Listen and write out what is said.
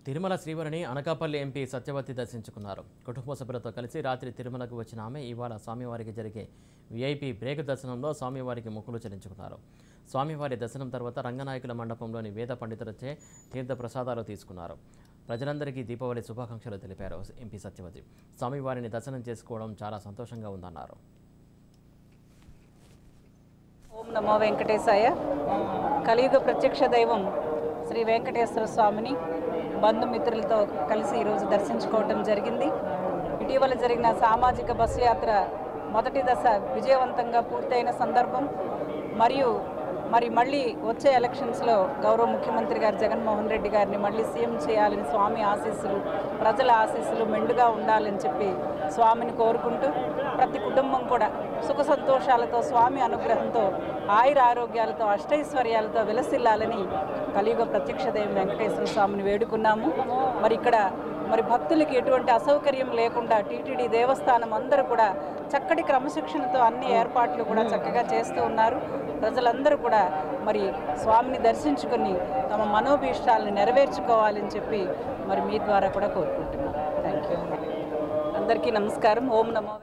తిరుమల శ్రీవారిని అనకాపల్లి ఎంపీ సత్యవతి దర్శించుకున్నారు. కుటుంబ సభ్యులతో కలిసి రాత్రి తిరుమలకు వచ్చిన ఆమె ఇవాళ స్వామివారికి జరిగే వీఐపీ బ్రేక్ దర్శనంలో స్వామివారికి మొక్కులు చెల్లించుకున్నారు. స్వామివారి దర్శనం తర్వాత రంగనాయకుల మండపంలోని వేద పండితులచే తీర్థ ప్రసాదాలు తీసుకున్నారు. ప్రజలందరికీ దీపావళి శుభాకాంక్షలు తెలిపారు ఎంపీ సత్యవతి. స్వామివారిని దర్శనం చేసుకోవడం చాలా సంతోషంగా ఉందన్నారు. ఓం నమో వెంకటేశాయ. కలియుగ ప్రత్యక్ష దైవం శ్రీ వెంకటేశ్వర స్వామిని బంధుమిత్రులతో కలిసి ఈరోజు దర్శించుకోవడం జరిగింది. ఇటీవల జరిగిన సామాజిక బస్సు యాత్ర మొదటి దశ విజయవంతంగా పూర్తయిన సందర్భం మరియు మళ్ళీ వచ్చే ఎలక్షన్స్లో గౌరవ ముఖ్యమంత్రి గారు జగన్మోహన్ రెడ్డి గారిని మళ్ళీ సీఎం చేయాలని స్వామి ఆశీస్సులు, ప్రజల ఆశీస్సులు మెండుగా ఉండాలని చెప్పి స్వామిని కోరుకుంటూ ప్రతి కుటుంబం కూడా సుఖ సంతోషాలతో స్వామి అనుగ్రహంతో ఆయుర ఆరోగ్యాలతో అష్టైశ్వర్యాలతో విలసిల్లాలని కలియుగ ప్రత్యక్ష దైవం వెంకటేశ్వర స్వామిని వేడుకున్నాము. ఇక్కడ భక్తులకి ఎటువంటి అసౌకర్యం లేకుండా టీటీడీ దేవస్థానం అందరూ కూడా చక్కటి క్రమశిక్షణతో అన్ని ఏర్పాట్లు కూడా చక్కగా చేస్తూ ఉన్నారు. ప్రజలందరూ కూడా స్వామిని దర్శించుకొని తమ మనోభీష్టాలను నెరవేర్చుకోవాలని చెప్పి మీ ద్వారా కూడా కోరుకుంటున్నాం. Thank you. అందరికీ నమస్కారం. ఓం నమో.